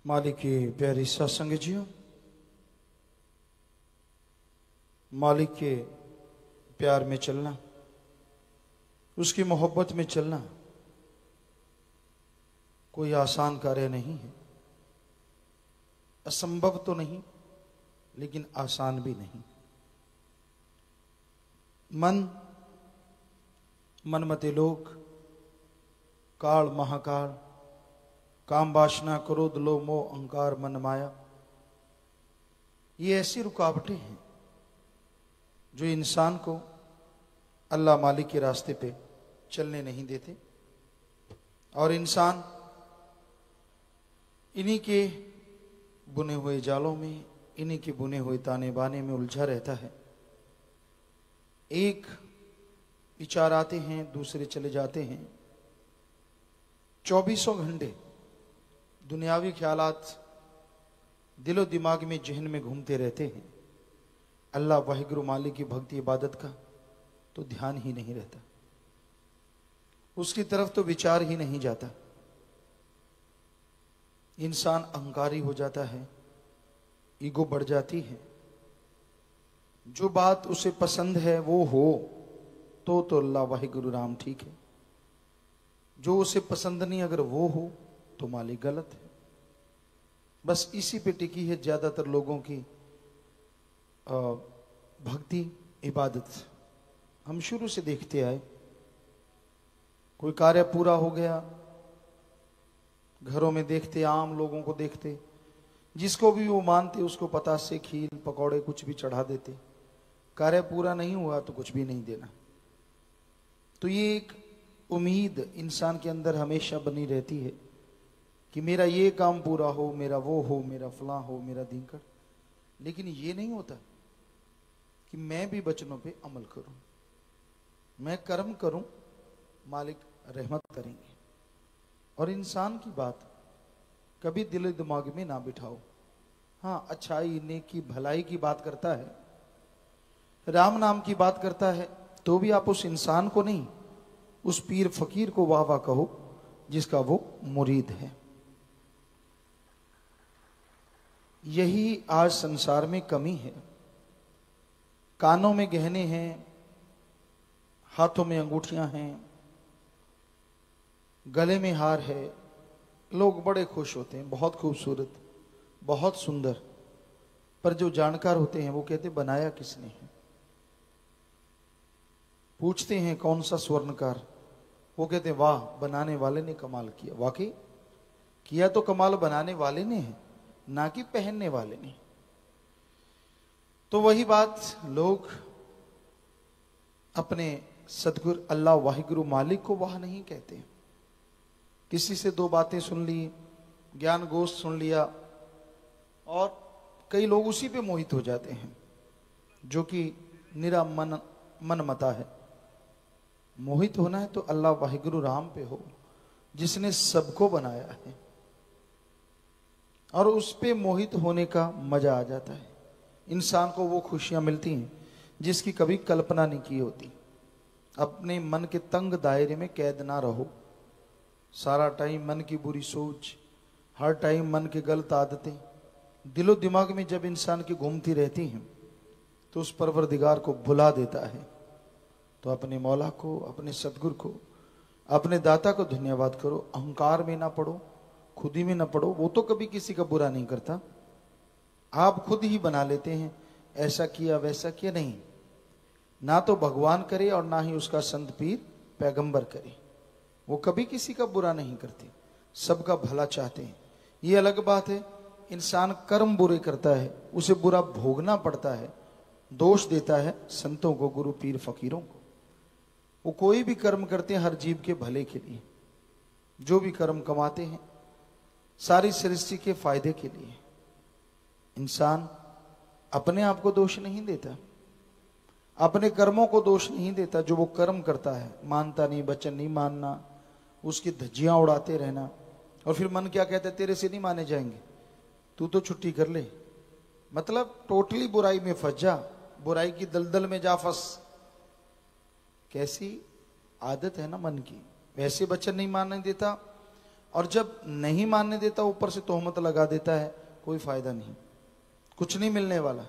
मालिक की प्यारी सत्संग जियो, मालिक के प्यार में चलना, उसकी मोहब्बत में चलना कोई आसान कार्य नहीं है। असंभव तो नहीं, लेकिन आसान भी नहीं। मनमते लोग, काल महाकाल, काम वासना क्रोध लोभ मोह अहंकार मन माया, ये ऐसी रुकावटें हैं जो इंसान को अल्लाह मालिक के रास्ते पे चलने नहीं देते, और इंसान इन्हीं के बुने हुए जालों में, इन्हीं के बुने हुए ताने बाने में उलझा रहता है। एक विचार आते हैं, दूसरे चले जाते हैं। 24 घंटे दुनियावी ख्यालात दिलो दिमाग में, जहन में घूमते रहते हैं। अल्लाह वाहिगुरु मालिक की भक्ति इबादत का तो ध्यान ही नहीं रहता, उसकी तरफ तो विचार ही नहीं जाता। इंसान अहंकारी हो जाता है, ईगो बढ़ जाती है। जो बात उसे पसंद है वो हो तो अल्लाह वाहिगुरु राम ठीक है। जो उसे पसंद नहीं, अगर वो हो तो मालिक गलत है। बस इसी पे टिकी है ज्यादातर लोगों की भक्ति इबादत। हम शुरू से देखते आए, कोई कार्य पूरा हो गया, घरों में देखते, आम लोगों को देखते, जिसको भी वो मानते उसको पतासे खीर पकौड़े कुछ भी चढ़ा देते। कार्य पूरा नहीं हुआ तो कुछ भी नहीं देना। तो ये एक उम्मीद इंसान के अंदर हमेशा बनी रहती है कि मेरा ये काम पूरा हो, मेरा वो हो, मेरा फलां हो, मेरा दींकर। लेकिन ये नहीं होता कि मैं भी वचनों पे अमल करूं, मैं कर्म करूं, मालिक रहमत करेंगे। और इंसान की बात कभी दिल दिमाग में ना बिठाओ। हाँ, अच्छाई नेकी भलाई की बात करता है, राम नाम की बात करता है, तो भी आप उस इंसान को नहीं, उस पीर फकीर को वाह वाह कहो जिसका वो मुरीद है। यही आज संसार में कमी है। कानों में गहने हैं, हाथों में अंगूठियां हैं, गले में हार है, लोग बड़े खुश होते हैं, बहुत खूबसूरत, बहुत सुंदर। पर जो जानकार होते हैं वो कहते बनाया किसने है। पूछते हैं कौन सा स्वर्णकार, वो कहते वाह बनाने वाले ने कमाल किया। वाकई किया तो कमाल बनाने वाले ने है, ना कि पहनने वाले ने। तो वही बात, लोग अपने सदगुरु अल्लाह वाहिगुरु मालिक को वाह नहीं कहते। किसी से दो बातें सुन ली, ज्ञान गोष्ठ सुन लिया, और कई लोग उसी पे मोहित हो जाते हैं, जो कि निरा मन मता है। मोहित होना है तो अल्लाह वाहिगुरु राम पे हो, जिसने सबको बनाया है, और उस पे मोहित होने का मजा आ जाता है। इंसान को वो खुशियां मिलती हैं जिसकी कभी कल्पना नहीं की होती। अपने मन के तंग दायरे में कैद ना रहो। सारा टाइम मन की बुरी सोच, हर टाइम मन की गलत आदतें दिलो दिमाग में जब इंसान की घूमती रहती हैं, तो उस परवरदिगार को भुला देता है। तो अपने मौला को, अपने सदगुरु को, अपने दाता को धन्यवाद करो। अहंकार में ना पड़ो, खुद में ना पड़ो। वो तो कभी किसी का बुरा नहीं करता, आप खुद ही बना लेते हैं, ऐसा किया वैसा किया। नहीं, ना तो भगवान करे और ना ही उसका संत पीर पैगंबर करे। वो कभी किसी का बुरा नहीं करते, सबका भला चाहते हैं। ये अलग बात है, इंसान कर्म बुरे करता है, उसे बुरा भोगना पड़ता है, दोष देता है संतों को, गुरु पीर फकीरों को। वो कोई भी कर्म करते हैं हर जीव के भले के लिए। जो भी कर्म कमाते हैं सारी सृष्टि के फायदे के लिए। इंसान अपने आप को दोष नहीं देता, अपने कर्मों को दोष नहीं देता। जो वो कर्म करता है, मानता नहीं, वचन नहीं मानना, उसकी धज्जियां उड़ाते रहना, और फिर मन क्या कहता है, तेरे से नहीं माने जाएंगे, तू तो छुट्टी कर ले। मतलब टोटली बुराई में फंस जा, बुराई की दलदल में जा फंस। कैसी आदत है ना मन की। वैसे वचन नहीं मानने देता, और जब नहीं मानने देता ऊपर से तोहमत लगा देता है, कोई फायदा नहीं, कुछ नहीं मिलने वाला,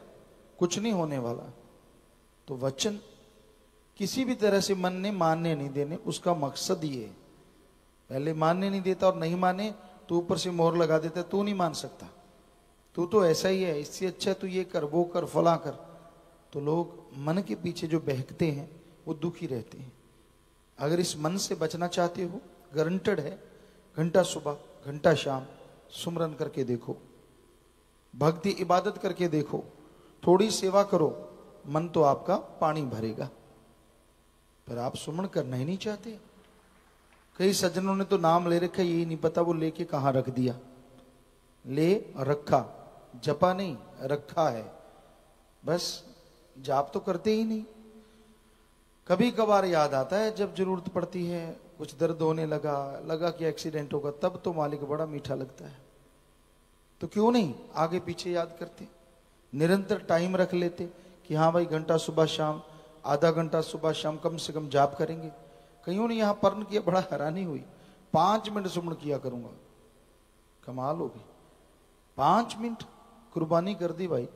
कुछ नहीं होने वाला। तो वचन किसी भी तरह से मन ने मानने नहीं देने, उसका मकसद ये है। पहले मानने नहीं देता और नहीं माने तो ऊपर से मोहर लगा देता, तू नहीं मान सकता, तू तो ऐसा ही है, इससे अच्छा तू ये कर, वो कर, फला कर। तो लोग मन के पीछे जो बहकते हैं वो दुखी रहते हैं। अगर इस मन से बचना चाहते हो, गारंटेड है, घंटा सुबह घंटा शाम सुमरन करके देखो, भक्ति इबादत करके देखो, थोड़ी सेवा करो, मन तो आपका पानी भरेगा। पर आप सुमन करना ही नहीं चाहते। कई सज्जनों ने तो नाम ले रखा, यही नहीं पता वो लेके कहां रख दिया। ले रखा, जपा नहीं, रखा है, बस जाप तो करते ही नहीं। कभी कभार याद आता है जब जरूरत पड़ती है, कुछ दर्द होने लगा कि एक्सीडेंट होगा, तब तो मालिक बड़ा मीठा लगता है। तो क्यों नहीं आगे पीछे याद करते, निरंतर टाइम रख लेते कि हाँ भाई घंटा सुबह शाम, आधा घंटा सुबह शाम कम से कम जाप करेंगे। कईयों ने यहां पर्ण किया, बड़ा हैरानी हुई, 5 मिनट सुमन किया करूंगा। कमाल हो गई, 5 मिनट कुर्बानी कर दी भाई।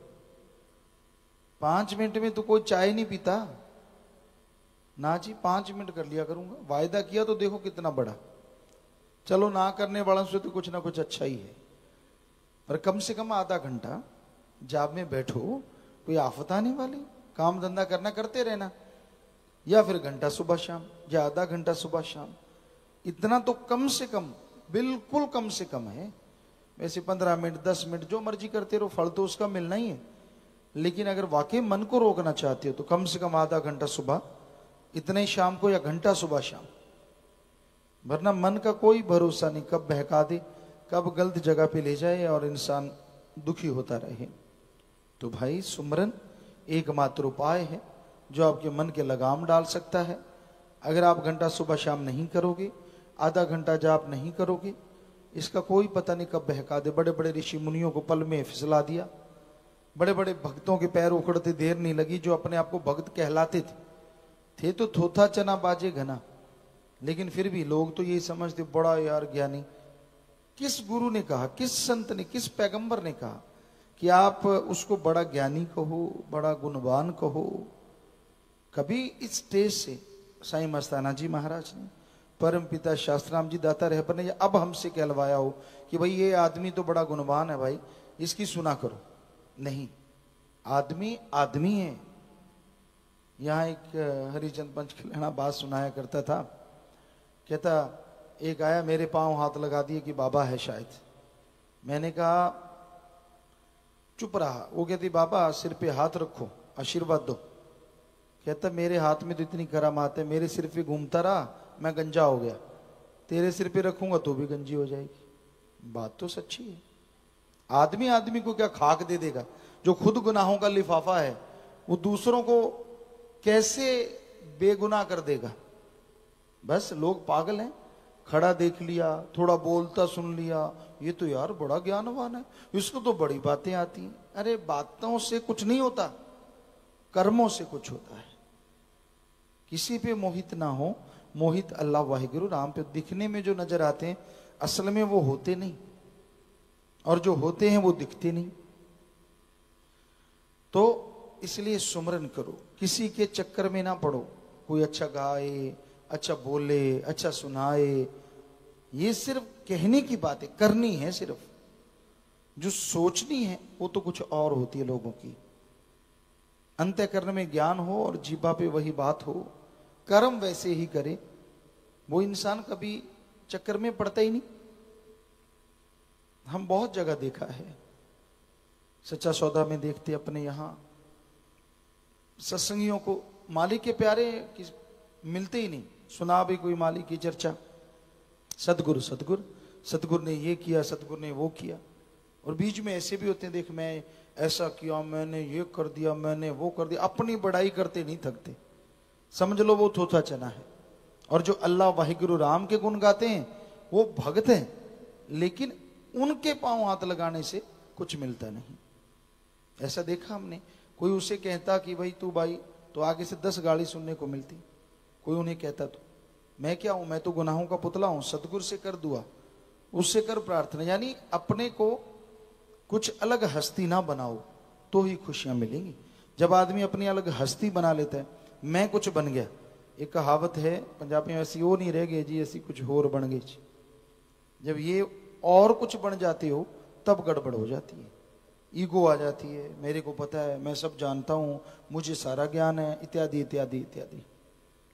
5 मिनट में तो कोई चाय नहीं पीता ना जी, 5 मिनट कर लिया करूंगा। वायदा किया तो देखो कितना बड़ा। चलो ना करने वालों से तो कुछ ना कुछ अच्छा ही है, पर कम से कम आधा घंटा जाप में बैठो, कोई आफत आने वाली, काम धंधा करना करते रहना, या फिर घंटा सुबह शाम या आधा घंटा सुबह शाम, इतना तो कम से कम, बिल्कुल कम से कम है। वैसे 15 मिनट 10 मिनट जो मर्जी करते रहो, फल तो उसका मिलना ही है। लेकिन अगर वाकई मन को रोकना चाहते हो तो कम से कम आधा घंटा सुबह, इतने शाम को, या घंटा सुबह शाम। वरना मन का कोई भरोसा नहीं, कब बहका दे, कब गलत जगह पे ले जाए और इंसान दुखी होता रहे। तो भाई सुमरन एकमात्र उपाय है जो आपके मन के लगाम डाल सकता है। अगर आप घंटा सुबह शाम नहीं करोगे, आधा घंटा जाप नहीं करोगे, इसका कोई पता नहीं कब बहका दे। बड़े बड़े ऋषि मुनियों को पल में फिसला दिया, बड़े बड़े भक्तों के पैर उखड़ते देर नहीं लगी, जो अपने आप को भक्त कहलाते थे तो थोथा चना बाजे घना, लेकिन फिर भी लोग तो यही समझते बड़ा यार ज्ञानी। किस गुरु ने कहा, किस संत ने, किस पैगंबर ने कहा कि आप उसको बड़ा ज्ञानी कहो, बड़ा गुणवान कहो? कभी इस स्टेज से साईं मस्ताना जी महाराज ने, परम पिता शास्त्राम जी दाता रहबर ने अब हमसे कहलवाया हो कि भाई ये आदमी तो बड़ा गुणवान है भाई, इसकी सुना करो? नहीं, आदमी आदमी है। यहाँ एक हरिचंद पंच खिलाना बात सुनाया करता था, कहता एक आया मेरे पांव हाथ लगा दिए कि बाबा है शायद। मैंने कहा, चुप रहा। वो कहती बाबा सिर पे हाथ रखो, आशीर्वाद दो। कहता मेरे हाथ में तो इतनी करामात है, मेरे सिर पे घूमता रहा मैं गंजा हो गया, तेरे सिर पे रखूंगा तो भी गंजी हो जाएगी। बात तो सच्ची है। आदमी आदमी को क्या खाक दे देगा? जो खुद गुनाहों का लिफाफा है वो दूसरों को कैसे बेगुनाह कर देगा? बस लोग पागल हैं, खड़ा देख लिया, थोड़ा बोलता सुन लिया, ये तो यार बड़ा ज्ञानवान है, इसको तो बड़ी बातें आती हैं। अरे बातों से कुछ नहीं होता, कर्मों से कुछ होता है। किसी पे मोहित ना हो, मोहित अल्लाह वाहिगुरु राम पे। दिखने में जो नजर आते हैं असल में वो होते नहीं, और जो होते हैं वो दिखते नहीं। तो इसलिए सुमरन करो, किसी के चक्कर में ना पड़ो। कोई अच्छा गाए, अच्छा बोले, अच्छा सुनाए, ये सिर्फ कहने की बात है, करनी है सिर्फ। जो सोचनी है वो तो कुछ और होती है लोगों की। अंतःकरण में ज्ञान हो और जीभा पे वही बात हो, कर्म वैसे ही करे, वो इंसान कभी चक्कर में पड़ता ही नहीं। हम बहुत जगह देखा है, सच्चा सौदा में देखते अपने यहां सत्संगियों को मालिक के प्यारे मिलते ही नहीं। सुना भी कोई मालिक की चर्चा, सतगुरु सतगुरु सतगुरु ने ये किया, सतगुरु ने वो किया। और बीच में ऐसे भी होते हैं, देख मैं ऐसा किया, मैंने ये कर दिया, मैंने वो कर दिया। अपनी बड़ाई करते नहीं थकते, समझ लो वो थोथा चना है। और जो अल्लाह वाहिगुरु राम के गुण गाते हैं वो भगत हैं, लेकिन उनके पांव हाथ लगाने से कुछ मिलता नहीं। ऐसा देखा हमने। कोई उसे कहता कि भाई तू भाई, तो आगे से 10 गाली सुनने को मिलती। कोई उन्हें कहता तो मैं क्या हूं, मैं तो गुनाहों का पुतला हूं, सतगुरु से कर दुआ। उससे कर प्रार्थना। यानी अपने को कुछ अलग हस्ती ना बनाओ तो ही खुशियां मिलेंगी। जब आदमी अपनी अलग हस्ती बना लेता है, मैं कुछ बन गया, एक कहावत है पंजाबी में, ऐसी वो नहीं रह गई जी, ऐसी कुछ और बन गई जी। जब ये और कुछ बन जाते हो तब गड़बड़ हो जाती है, ईगो आ जाती है, मेरे को पता है, मैं सब जानता हूं, मुझे सारा ज्ञान है, इत्यादि इत्यादि इत्यादि।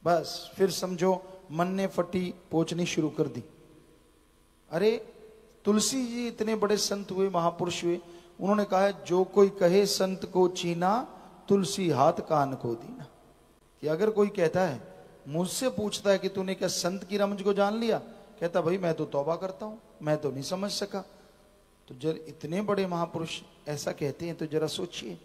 बस फिर समझो मन ने फटी पोंछनी शुरू कर दी। अरे तुलसी जी इतने बड़े संत हुए, महापुरुष हुए, उन्होंने कहा है जो कोई कहे संत को चीना, तुलसी हाथ कान को दीना। कि अगर कोई कहता है, मुझसे पूछता है कि तूने क्या संत की रमज को जान लिया, कहता भाई मैं तो तौबा करता हूं, मैं तो नहीं समझ सका। तो जब इतने बड़े महापुरुष ऐसा कहते हैं तो जरा सोचिए।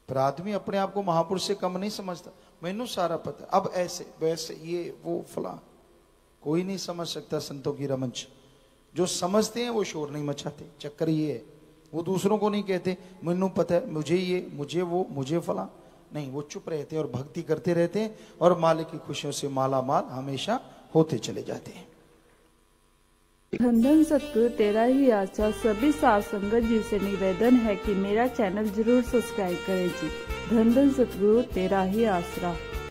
पर आदमी अपने आप को महापुरुष से कम नहीं समझता, मैनू सारा पता, अब ऐसे वैसे ये वो फला, कोई नहीं समझ सकता संतों की रमज। जो समझते हैं वो शोर नहीं मचाते। चक्कर ये है, वो दूसरों को नहीं कहते मैनू पता है, मुझे ये, मुझे वो, मुझे फला, नहीं, वो चुप रहते हैं और भक्ति करते रहते हैं और मालिक की खुशियों से माला माल हमेशा होते चले जाते हैं। धन धन सतगुरु तेरा ही आशा। सभी साध संगत जी से निवेदन है कि मेरा चैनल जरूर सब्सक्राइब करें जी। धन धन सतगुरु तेरा ही आसरा।